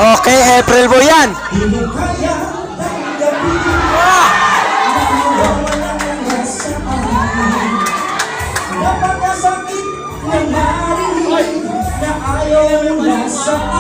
Okay, April Boy yan. Napakasakit na marinig na ayaw na sa